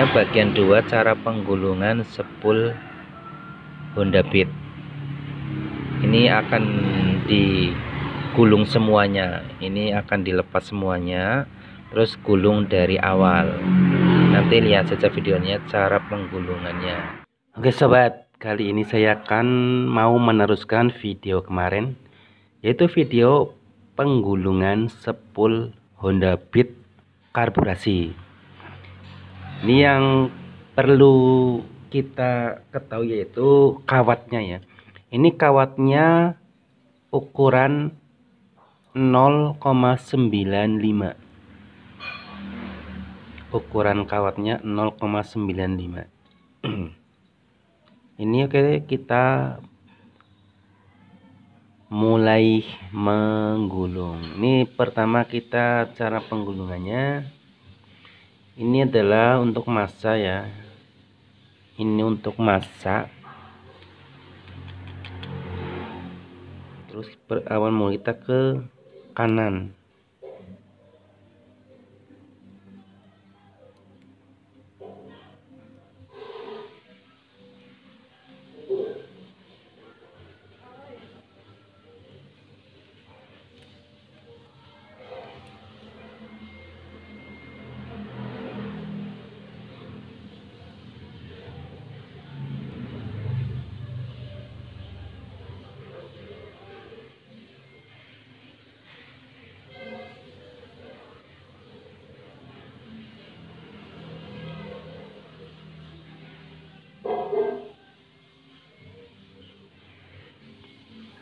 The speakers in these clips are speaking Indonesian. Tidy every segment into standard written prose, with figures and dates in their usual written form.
videonya bagian 2 cara penggulungan spool Honda Beat. Ini akan digulung semuanya, ini akan dilepas semuanya, terus gulung dari awal. Nanti lihat saja videonya cara penggulungannya. Oke sobat, kali ini saya akan mau meneruskan video kemarin, yaitu video penggulungan spool Honda Beat karburasi. Ini yang perlu kita ketahui yaitu kawatnya ya. Ini kawatnya ukuran 0,95. Ukuran kawatnya 0,95. Ini oke, kita mulai menggulung. Ini pertama kita cara penggulungannya. Ini adalah untuk massa ya. Ini untuk massa. Terus awal mula kita ke kanan.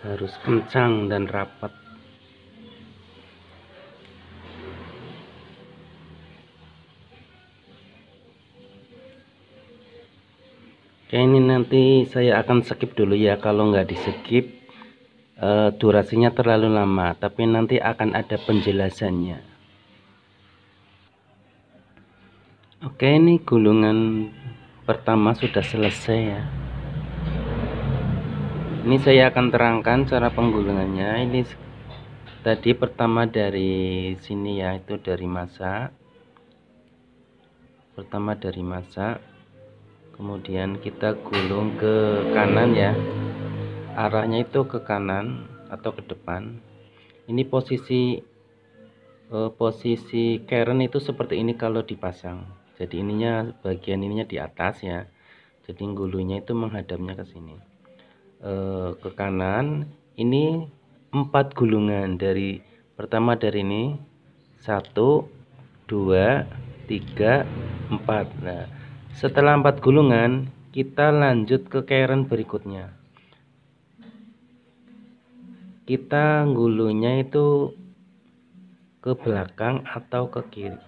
Harus kencang dan rapat. Oke, ini nanti saya akan skip dulu ya. Kalau nggak di skip durasinya terlalu lama, tapi nanti akan ada penjelasannya. Oke, ini gulungan pertama sudah selesai ya. Ini saya akan terangkan cara penggulungannya. Ini tadi pertama dari sini ya, itu dari massa. Pertama dari massa, kemudian kita gulung ke kanan ya. Arahnya itu ke kanan atau ke depan. Ini posisi keren itu seperti ini kalau dipasang. Jadi ininya, bagian ininya di atas ya. Jadi gulunya itu menghadapnya ke sini. Ke kanan. Ini 4 gulungan, dari pertama dari ini 1 2 3 4. Nah, setelah 4 gulungan kita lanjut ke keren berikutnya. Kita gulunya itu ke belakang atau ke kiri.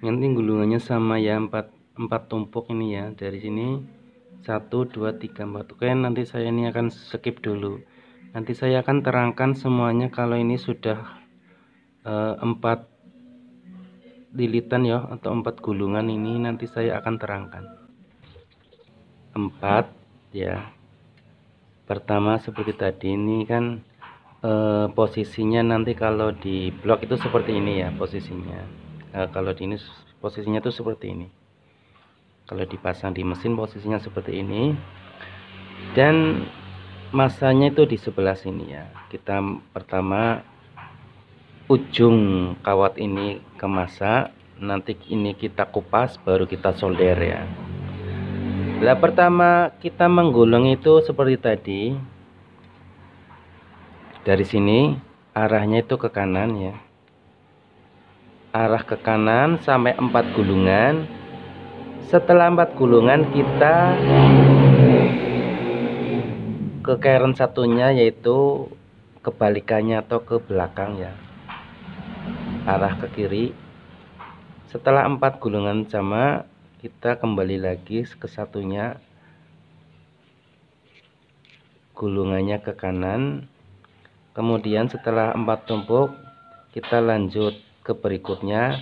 Nanti gulungannya sama ya, 4 tumpuk ini ya. Dari sini 1 2 3 4. Oke, nanti saya ini akan skip dulu. Nanti saya akan terangkan semuanya kalau ini sudah 4 lilitan ya, atau 4 gulungan ini nanti saya akan terangkan. 4 ya. Pertama seperti tadi, ini kan posisinya nanti kalau di blok itu seperti ini ya posisinya. Kalau di ini posisinya tuh seperti ini. Kalau dipasang di mesin posisinya seperti ini. Dan masanya itu di sebelah sini ya. Kita pertama ujung kawat ini ke massa, nanti ini kita kupas baru kita solder ya. Nah, pertama kita menggulung itu seperti tadi. Dari sini arahnya itu ke kanan ya. Arah ke kanan sampai 4 gulungan. Setelah 4 gulungan kita ke keren satunya, yaitu kebalikannya atau ke belakang ya, arah ke kiri. Setelah 4 gulungan sama, kita kembali lagi ke satunya, gulungannya ke kanan. Kemudian setelah 4 tumpuk, kita lanjut ke berikutnya,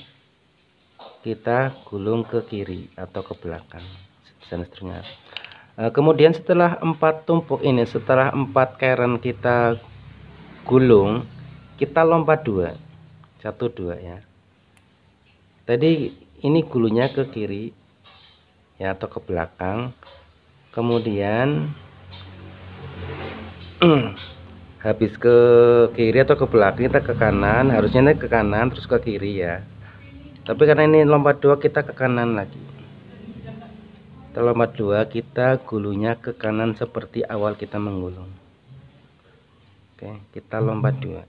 kita gulung ke kiri atau ke belakang dan seterusnya. Kemudian setelah 4 tumpuk ini, setelah 4 keren kita gulung, kita lompat 2, 1 2 ya. Tadi ini gulunya ke kiri ya atau ke belakang. Kemudian habis ke kiri atau ke belakang, kita ke kanan, harusnya ini ke kanan terus ke kiri ya, tapi karena ini lompat 2, kita ke kanan lagi. Kita lompat 2, kita gulunya ke kanan seperti awal kita menggulung. Oke, kita lompat 2.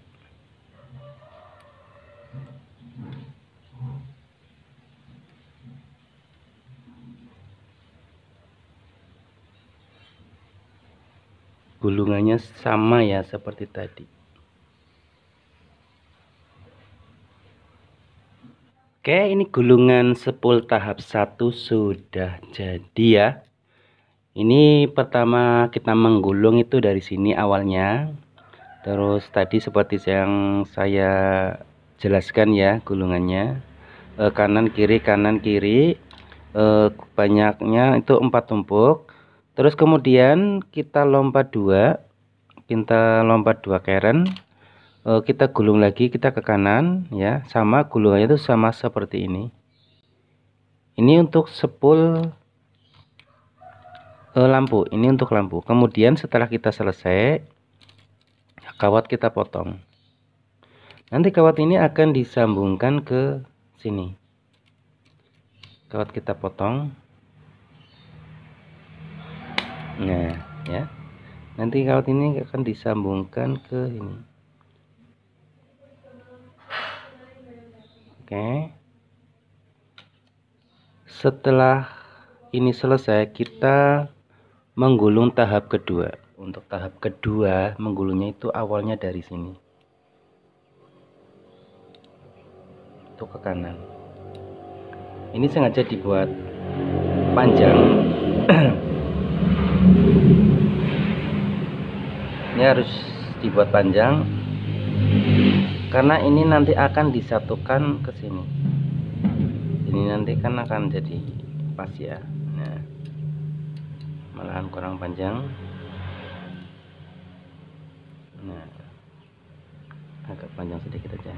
Gulungannya sama ya seperti tadi. Oke, ini gulungan sepul tahap 1 sudah jadi ya. Ini pertama kita menggulung itu dari sini awalnya. Terus tadi seperti yang saya jelaskan ya gulungannya. Kanan kiri banyaknya itu 4 tumpuk. Terus kemudian kita lompat 2. Kita lompat 2 keren. Kita gulung lagi, kita ke kanan ya, sama gulungannya itu sama seperti ini. Ini untuk sepul lampu, ini untuk lampu. Kemudian setelah kita selesai, kawat kita potong. Nanti kawat ini akan disambungkan ke sini. Kawat kita potong. Nah ya, nanti kawat ini akan disambungkan ke ini. Oke, setelah ini selesai, kita menggulung tahap kedua. Untuk tahap kedua, menggulungnya itu awalnya dari sini, itu ke kanan. Ini sengaja dibuat panjang. Ini harus dibuat panjang karena ini nanti akan disatukan ke sini. Ini nanti kan akan jadi pas ya. Nah, malahan kurang panjang. Nah, agak panjang sedikit aja.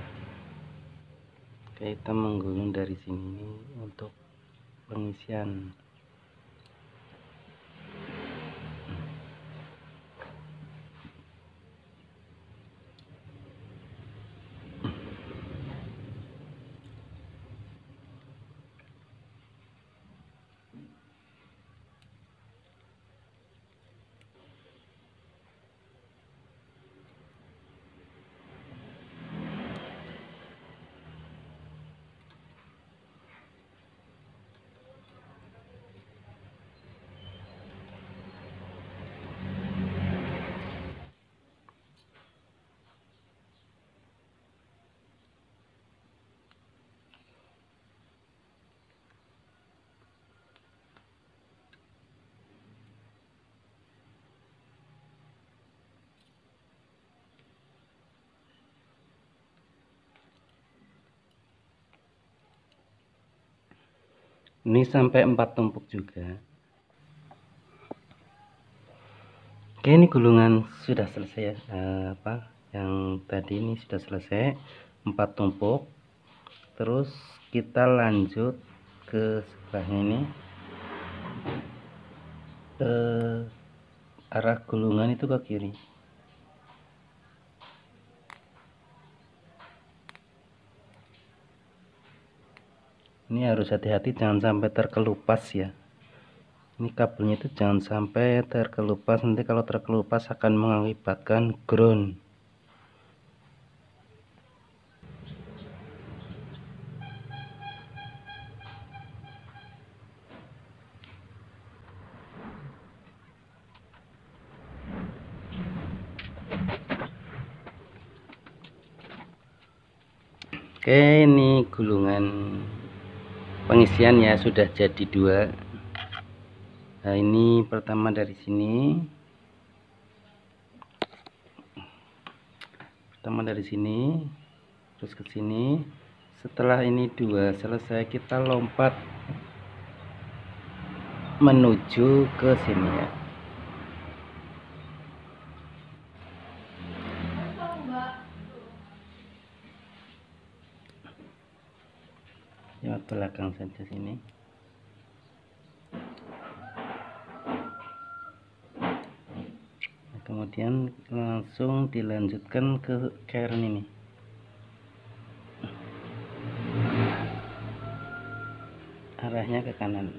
Oke, kita menggulung dari sini untuk pengisian. Ini sampai 4 tumpuk juga. Oke, ini gulungan sudah selesai ya. Yang tadi ini sudah selesai 4 tumpuk. Terus kita lanjut ke sebelahnya ini, arah gulungan itu ke kiri. Ini harus hati-hati, jangan sampai terkelupas ya. Ini kabelnya itu jangan sampai terkelupas, nanti kalau terkelupas akan mengakibatkan ground. Oke, ini gulungan pengisian ya sudah jadi 2. Nah, ini pertama dari sini, Pertama dari sini terus ke sini. Setelah ini 2 selesai, kita lompat menuju ke sini ya. Lewat belakang saja sini. Nah, kemudian langsung dilanjutkan ke cairn ini. Arahnya ke kanan.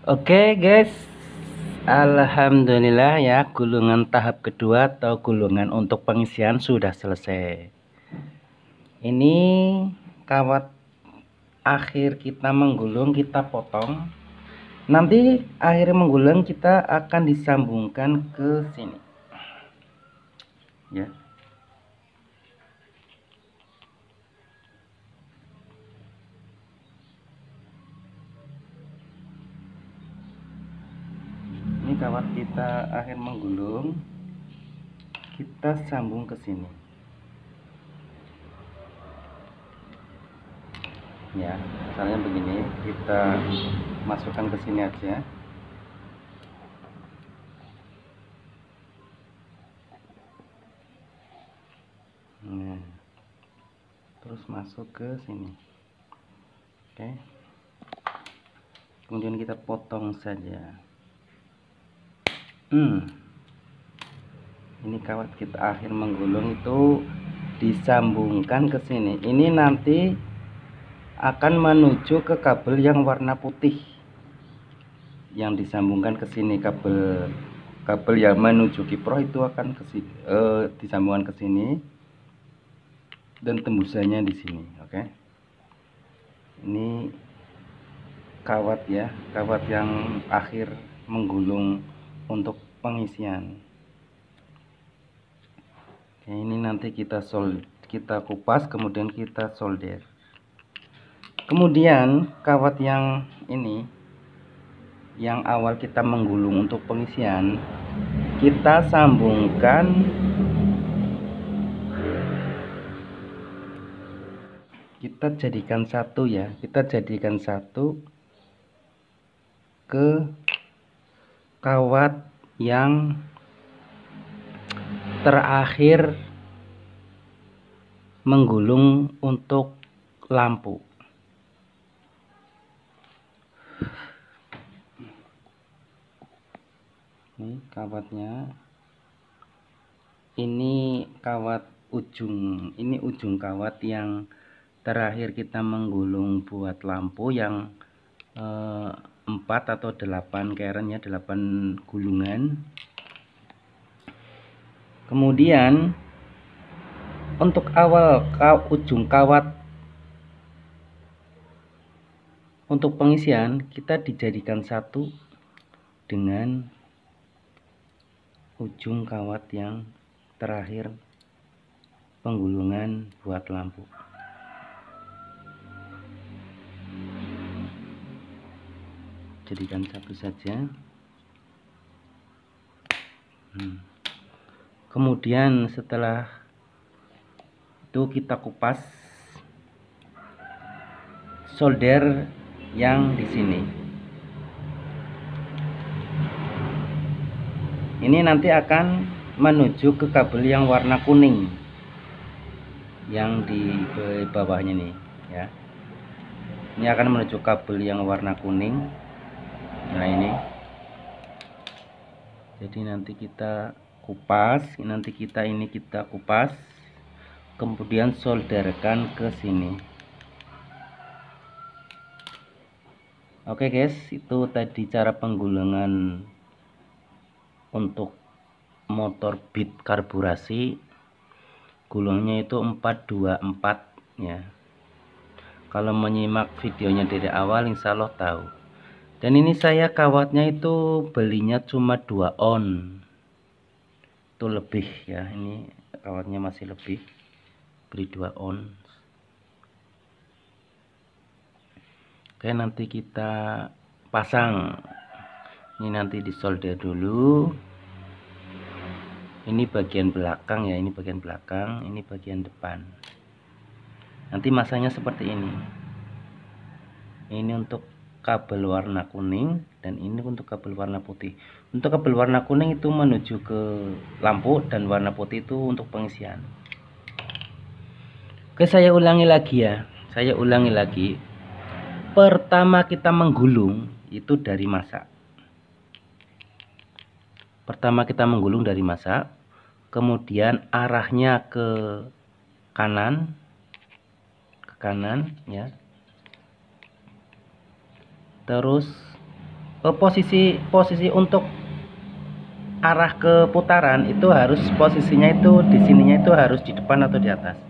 Oke guys, alhamdulillah ya, gulungan tahap kedua atau gulungan untuk pengisian sudah selesai. Ini kawat akhir kita menggulung, kita potong. Nanti akhir menggulung kita akan disambungkan ke sini ya. Ini kawat kita akhir menggulung, kita sambung ke sini ya. Misalnya begini, kita masukkan ke sini aja. Nah, terus masuk ke sini. Oke, kemudian kita potong saja. Ini kawat kita akhir menggulung itu disambungkan ke sini. Ini nanti akan menuju ke kabel yang warna putih yang disambungkan ke sini. Kabel yang menuju kiproh itu akan ke sini, disambungkan ke sini dan tembusannya di sini. Oke, ini kawat ya, kawat yang akhir menggulung untuk pengisian. Oke, ini nanti kita kupas, kemudian kita solder. Kemudian kawat yang ini, yang awal kita menggulung untuk pengisian, kita sambungkan, kita jadikan satu ya, kita jadikan satu ke kawat yang terakhir menggulung untuk lampu. Ini kawatnya, ini kawat ujung, ini ujung kawat yang terakhir kita menggulung buat lampu yang 4 atau 8 keren ya, 8 gulungan. Kemudian untuk awal ujung kawat untuk pengisian, kita dijadikan satu dengan ujung kawat yang terakhir penggulungan buat lampu. Jadikan satu saja. Kemudian setelah itu kita kupas, solder yang di sini. Ini nanti akan menuju ke kabel yang warna kuning yang di bawahnya nih ya. Ini akan menuju kabel yang warna kuning. Nah ini, jadi nanti kita kupas, nanti kita kupas, kemudian solderkan ke sini. Oke guys, itu tadi cara penggulungan untuk motor Beat karburasi. Gulungnya itu 424 ya. Kalau menyimak videonya dari awal insya Allah tahu. Dan ini saya kawatnya itu belinya cuma 2 on. Itu lebih ya, ini kawatnya masih lebih. Beli 2 on. Oke, nanti kita pasang. Ini nanti disolder dulu. Ini bagian belakang ya, ini bagian belakang, ini bagian depan. Nanti masanya seperti ini. Ini untuk kabel warna kuning dan ini untuk kabel warna putih. Untuk kabel warna kuning itu menuju ke lampu dan warna putih itu untuk pengisian. Oke, saya ulangi lagi ya. Saya ulangi lagi. Pertama kita menggulung itu dari masa. Pertama kita menggulung dari masa, kemudian arahnya ke kanan ya. Terus posisi untuk arah ke putaran itu harus posisinya itu di sininya itu harus di depan atau di atas.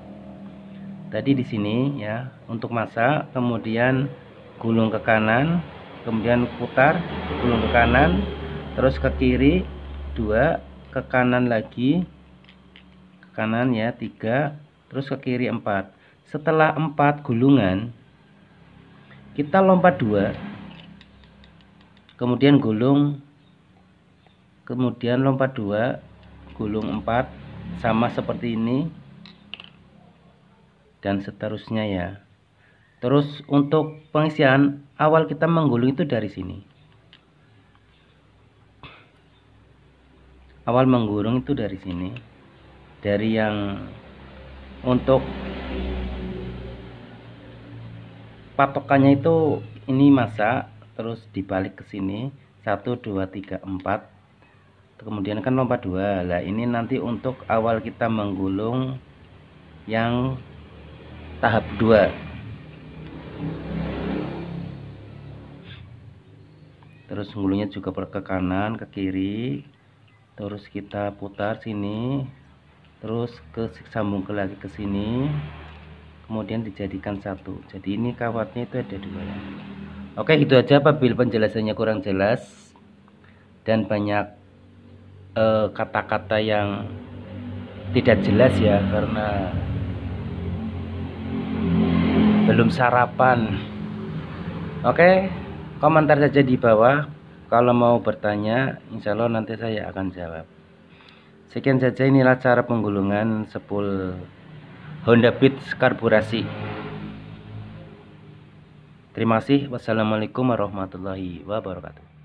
Tadi di sini ya untuk masa, kemudian gulung ke kanan, kemudian putar, gulung ke kanan, terus ke kiri 2, ke kanan lagi, ke kanan ya 3, terus ke kiri 4. Setelah 4 gulungan kita lompat 2, kemudian gulung, kemudian lompat 2, gulung 4, sama seperti ini dan seterusnya ya. Terus untuk pengisian awal kita menggulung itu dari sini. Awal menggulung itu dari sini. Dari yang untuk patokannya itu ini masa, terus dibalik ke sini 1 2 3 4, kemudian kan lompat 2. Lah ini nanti untuk awal kita menggulung yang tahap 2. Terus gulungnya juga ke kanan, ke kiri, terus kita putar sini, terus sambung lagi ke sini, kemudian dijadikan 1. Jadi ini kawatnya itu ada 2 ya. Oke, gitu aja. Apabila penjelasannya kurang jelas dan banyak kata-kata yang tidak jelas ya, karena belum sarapan. Oke, komentar saja di bawah. Kalau mau bertanya, insya Allah nanti saya akan jawab. Sekian saja, inilah cara penggulungan spool Honda Beat karburasi. Terima kasih. Wassalamualaikum warahmatullahi wabarakatuh.